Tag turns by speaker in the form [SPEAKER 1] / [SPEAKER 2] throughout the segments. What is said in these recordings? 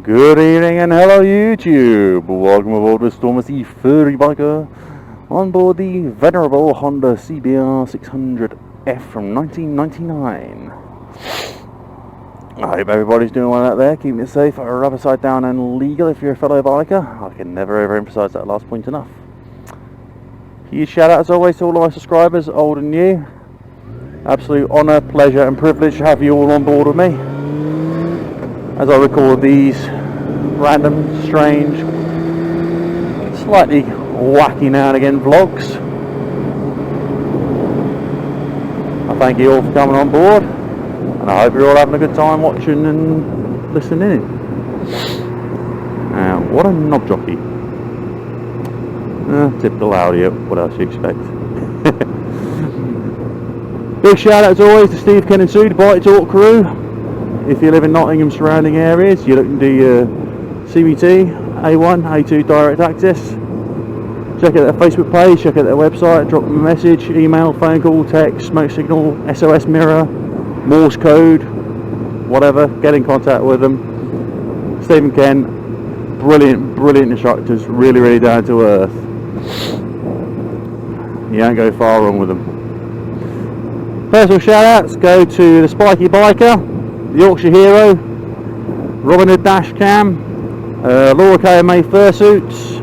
[SPEAKER 1] Good evening and hello YouTube. Welcome aboard with Stormus-Furry biker on board the venerable Honda CBR 600F from 1999. I hope everybody's doing well out there, keeping it safe, rubber side down and legal if you're a fellow biker. I can never ever emphasise that last point enough. Huge shout out as always to all of my subscribers, old and new. Absolute honour, pleasure and privilege to have you all on board with me as I record these random, strange, slightly wacky now and again vlogs. I thank you all for coming on board, and I hope you're all having a good time watching and listening in. What a knob jockey. Typical audio, what else do you expect? Big shout out as always to Steve, Ken and Sue, the Bite Talk crew. If you live in Nottingham surrounding areas, you're looking to do your CBT, A1, A2 direct access, check out their Facebook page, check out their website, drop them a message, email, phone call, text, smoke signal, SOS mirror, Morse code, whatever, get in contact with them. Steve and Ken, brilliant instructors, really down to earth. You don't go far wrong with them. Personal shout outs go to the Spiky Biker, the Yorkshire Hero, Robin Hood Dash Cam, Laura KMA Fursuits,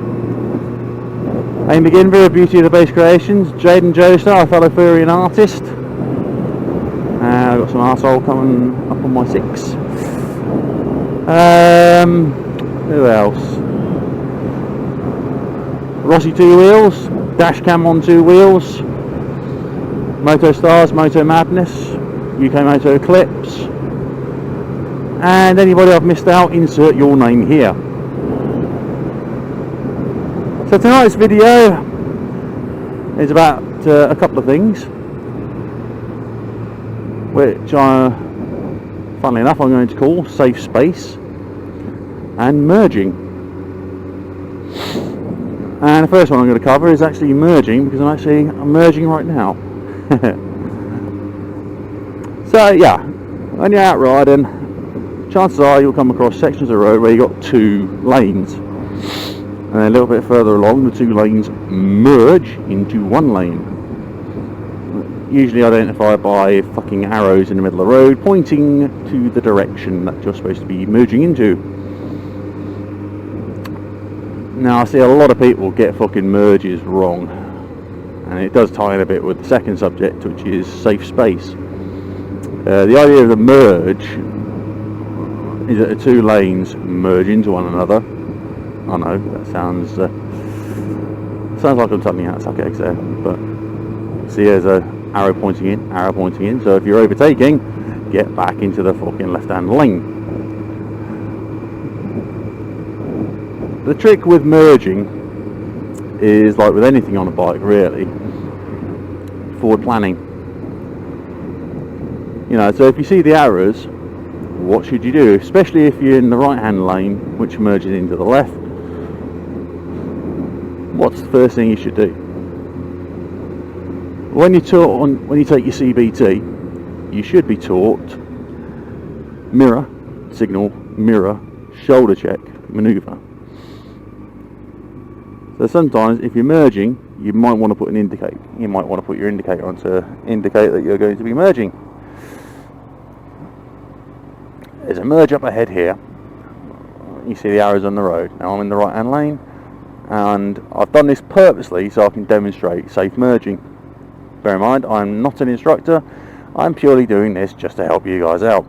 [SPEAKER 1] Amy McGinver, Beauty of the Base Creations, Jaden Joestar, a fellow furry and artist. I've got some arsehole coming up on my 6. Who else? Rossi 2 Wheels, Dash Cam on 2 wheels, Moto Stars, Moto Madness, UK Moto Eclipse, and anybody I've missed out, insert your name here. So tonight's video is about a couple of things, which funnily enough I'm going to call safe space and merging. And the first one I'm going to cover is actually merging, because I'm merging right now. So yeah, when you're out riding, chances are you'll come across sections of road where you've got 2 lanes, and then a little bit further along the 2 lanes merge into 1 lane, usually identified by fucking arrows in the middle of the road pointing to the direction that you're supposed to be merging into. Now I see a lot of people get fucking merges wrong, and it does tie in a bit with the second subject, which is safe space. The idea of the merge is that the 2 lanes merge into one another. I know that sounds like I'm telling you how to suck eggs there, but see, there's a arrow pointing in, so if you're overtaking, get back into the fucking left-hand lane. The trick with merging is, like with anything on a bike really, forward planning. You know, so if you see the arrows, what should you do? Especially if you're in the right hand lane, which merges into the left, what's the first thing you should do? When you take your CBT, you should be taught mirror, signal, mirror, shoulder check, manoeuvre. So sometimes if you're merging, you might want to put an indicator. You might want to put your indicator on to indicate that you're going to be merging. There's a merge up ahead here. You see the arrows on the road. Now I'm in the right hand lane, and I've done this purposely so I can demonstrate safe merging. Bear in mind, I'm not an instructor. I'm purely doing this just to help you guys out.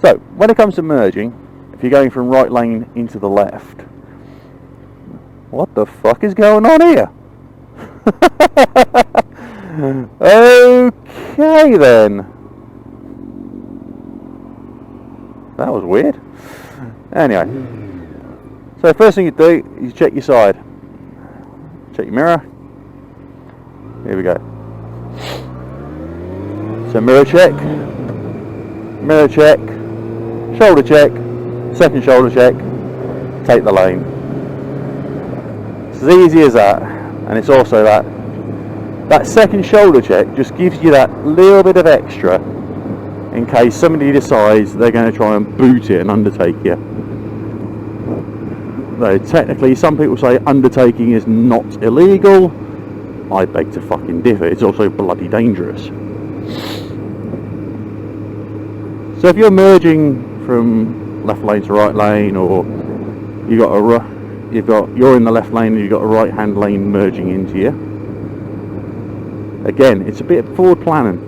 [SPEAKER 1] So when it comes to merging, if you're going from right lane into the left, what the fuck is going on here? Okay then. That was weird. Anyway, so first thing you do is check your side. Check your mirror. Here we go. So mirror check, shoulder check, second shoulder check, take the lane. It's as easy as that, and it's also that second shoulder check just gives you that little bit of extra in case somebody decides they're going to try and boot it and undertake you. Though technically some people say undertaking is not illegal, I beg to fucking differ. It's also bloody dangerous. So if you're merging from left lane to right lane, or you're in the left lane and you've got a right hand lane merging into you, again, it's a bit of forward planning.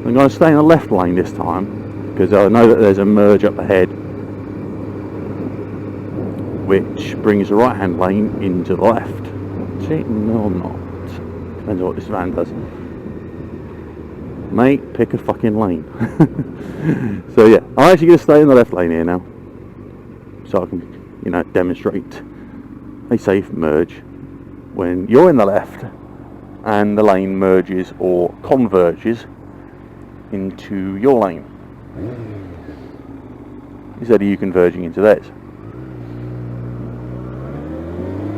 [SPEAKER 1] I'm going to stay in the left lane this time because I know that there's a merge up ahead which brings the right hand lane into the left. Cheating or not, depends on what this van does. Mate, pick a fucking lane. So yeah, I'm actually going to stay in the left lane here now, so I can, demonstrate a safe merge when you're in the left and the lane merges or converges into your lane instead of you converging into theirs.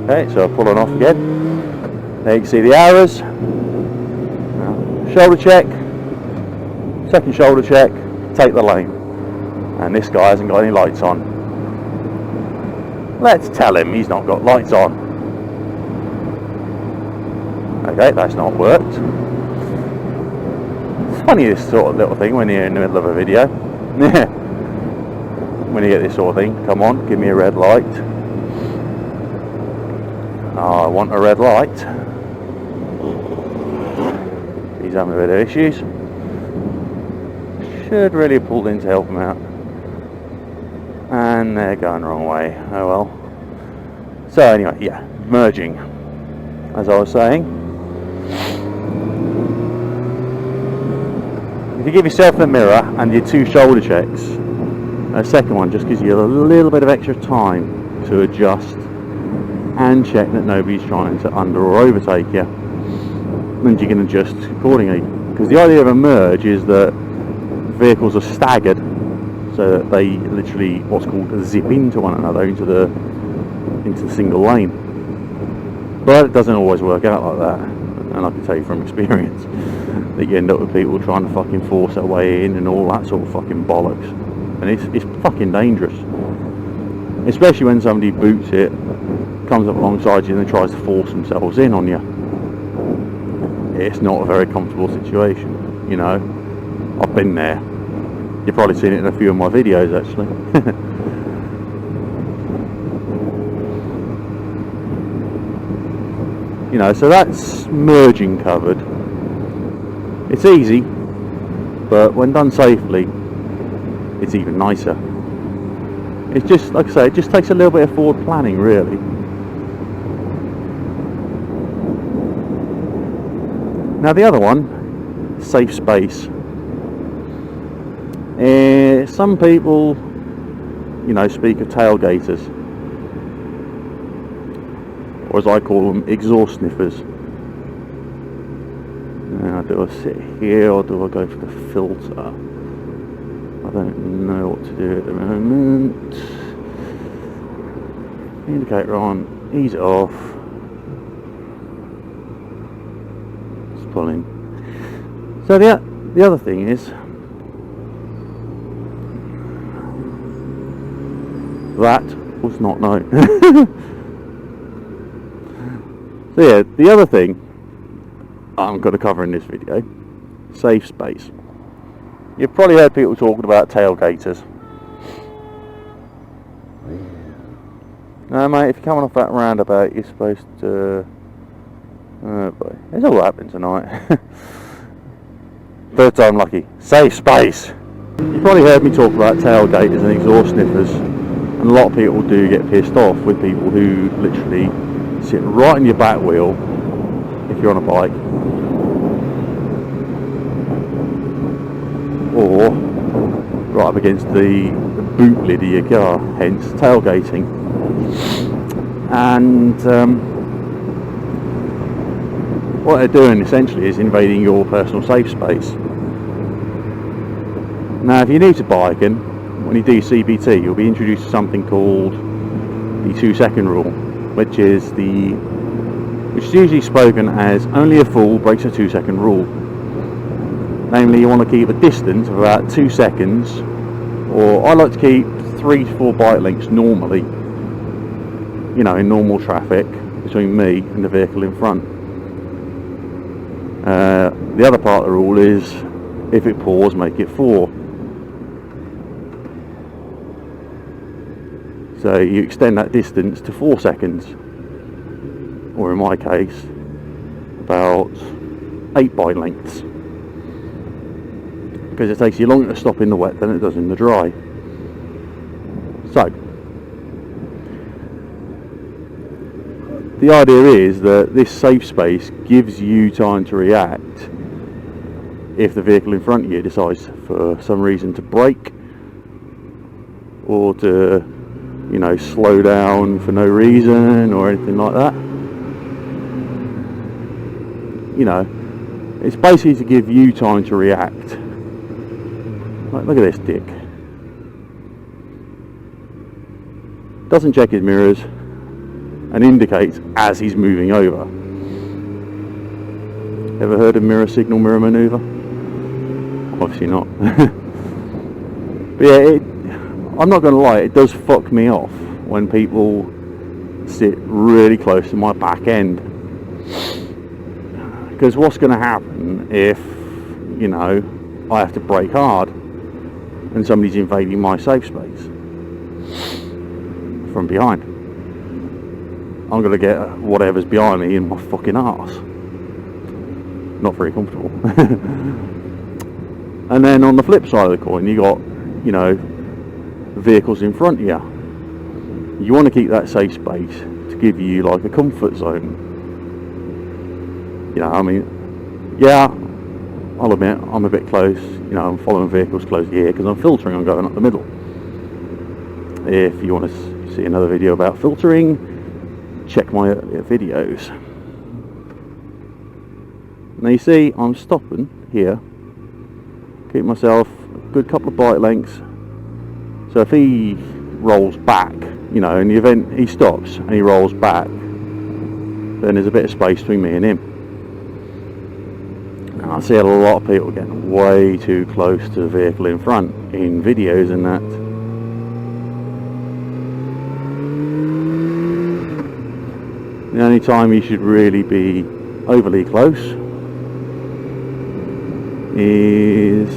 [SPEAKER 1] Okay, so I'm pulling off again. There you can see the arrows. Shoulder check, second shoulder check, take the lane. And this guy hasn't got any lights on. Let's tell him he's not got lights on. Okay, that's not worked. It's funny, this sort of little thing when you're in the middle of a video. When you get this sort of thing, come on, give me a red light. Oh, I want a red light. He's having a bit of issues. Should really have pulled in to help him out. And they're going the wrong way. Oh well. So anyway, yeah, merging. As I was saying, if you give yourself the mirror and your two shoulder checks, a second one just gives you a little bit of extra time to adjust and check that nobody's trying to under or overtake you, and you can adjust accordingly. Because the idea of a merge is that vehicles are staggered, so that they literally, what's called, zip into one another into the single lane. But it doesn't always work out like that, and I can tell you from experience that you end up with people trying to fucking force their way in and all that sort of fucking bollocks, and it's fucking dangerous, especially when somebody boots it, comes up alongside you and then tries to force themselves in on you. It's not a very comfortable situation, I've been there. You've probably seen it in a few of my videos actually. So that's merging covered. It's easy, but when done safely, it's even nicer. It's just, like I say, it just takes a little bit of forward planning really. Now the other one, safe space. Some people, speak of tailgaters, or as I call them, exhaust sniffers. Now, do I sit here or do I go for the filter? I don't know what to do at the moment. Indicator on, ease it off. Just pull in. So the other thing is, that was not known. So yeah, the other thing I'm going to cover in this video, safe space. You've probably heard people talking about tailgaters. Now mate, if you're coming off that roundabout, you're supposed to... Oh boy, it's all happening tonight. Third time lucky. Safe space! You've probably heard me talk about tailgaters and exhaust sniffers, and a lot of people do get pissed off with people who literally sit right in your back wheel if you're on a bike, or right up against the boot lid of your car, hence tailgating. And what they're doing essentially is invading your personal safe space. Now if you're new to biking, when you do CBT, you'll be introduced to something called the 2-second rule, which is usually spoken as only a fool breaks a 2-second rule. Namely, you want to keep a distance of about 2 seconds, or I like to keep 3 to 4 bike lengths normally, you know, in normal traffic, between me and the vehicle in front. The other part of the rule is, if it pours, make it 4. So you extend that distance to 4 seconds, or in my case, about 8 bike lengths, because it takes you longer to stop in the wet than it does in the dry. So the idea is that this safe space gives you time to react if the vehicle in front of you decides for some reason to brake, or to, you know, slow down for no reason or anything like that. You know, it's basically to give you time to react. Like, look at this dick. Doesn't check his mirrors and indicates as he's moving over. Ever heard of mirror signal, mirror maneuver? Obviously not. But yeah, I'm not going to lie, it does fuck me off when people sit really close to my back end. Because what's going to happen if, you know, I have to brake hard and somebody's invading my safe space from behind? I'm going to get whatever's behind me in my fucking arse. Not very comfortable. And then on the flip side of the coin, you got, you know, vehicles in front of you. You want to keep that safe space to give you like a comfort zone. You know, I mean, yeah, I'll admit I'm a bit close. You know, I'm following vehicles close here because I'm filtering. I'm going up the middle. If you want to see another video about filtering, check my earlier videos. Now you see, I'm stopping here. Keep myself a good couple of bike lengths. So if he rolls back, you know, in the event he stops and he rolls back, then there's a bit of space between me and him. And I see a lot of people getting way too close to the vehicle in front in videos and that. The only time you should really be overly close is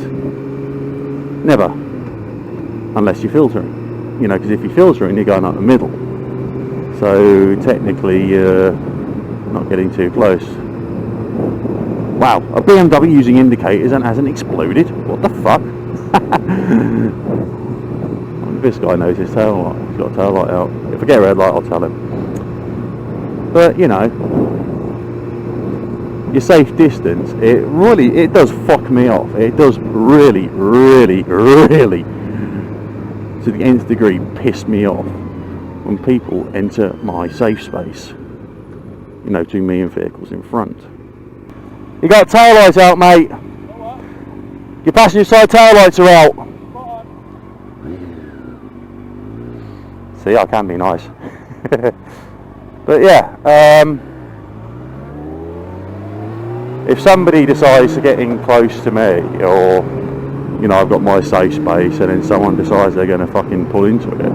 [SPEAKER 1] never, unless you're filtering, you know, because if you're filtering, you're going up the middle, so technically you're not getting too close. Wow, a BMW using indicators and hasn't exploded. What the fuck? This guy knows his tail light. He's got a tail light out. If I get a red light, I'll tell him. But you know, your safe distance, it does fuck me off. It does really, really, really, to the nth degree, piss me off when people enter my safe space, you know, between me and vehicles in front. You got tail lights out, mate. Your passenger side tail lights are out. See, I can be nice. But yeah, if somebody decides to get in close to me, or, you know, I've got my safe space and then someone decides they're going to fucking pull into it,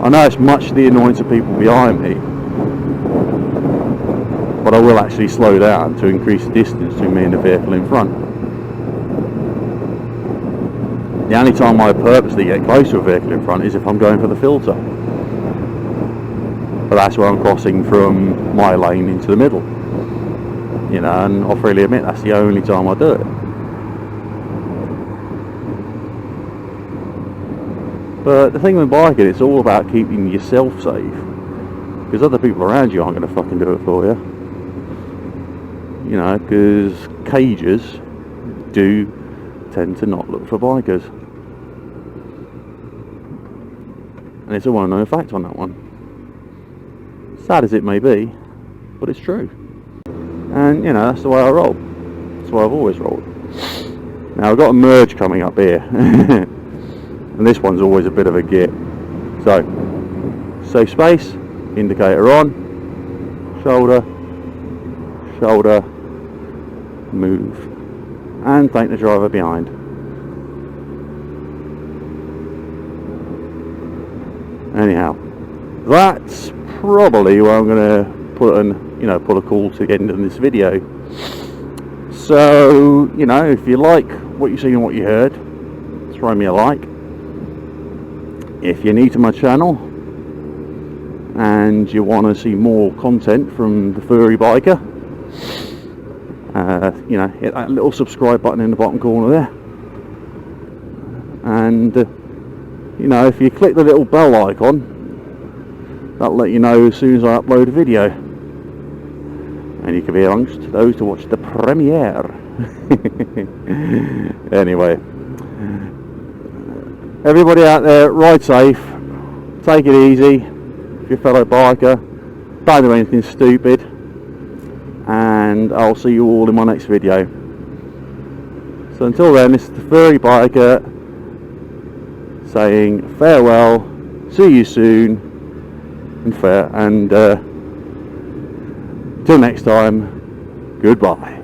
[SPEAKER 1] I know it's much the annoyance of people behind me, but I will actually slow down to increase the distance between me and the vehicle in front. The only time I purposely get close to a vehicle in front is if I'm going for the filter. But that's where I'm crossing from my lane into the middle. You know, and I'll freely admit that's the only time I do it. But the thing with biking, it's all about keeping yourself safe. Because other people around you aren't going to fucking do it for you. You know, because cages do tend to not look for bikers. And it's a well-known fact on that one. Sad as it may be, but it's true. And, you know, that's the way I roll. That's the way I've always rolled. Now, I've got a merge coming up here. And this one's always a bit of a git. So, safe space, indicator on, shoulder, shoulder, move. and thank the driver behind. Anyhow, that's probably where I'm going to put a call to the end of this video. So, if you like what you see and what you heard, throw me a like. If you're new to my channel and you want to see more content from the Furry Biker, hit that little subscribe button in the bottom corner there. And, if you click the little bell icon, that'll let you know as soon as I upload a video. And you can be amongst those to watch the premiere. Anyway, everybody out there, ride safe, take it easy. If you're a fellow biker, don't do anything stupid, and I'll see you all in my next video. So until then, this is the Furry Biker saying farewell, see you soon, and till next time, goodbye.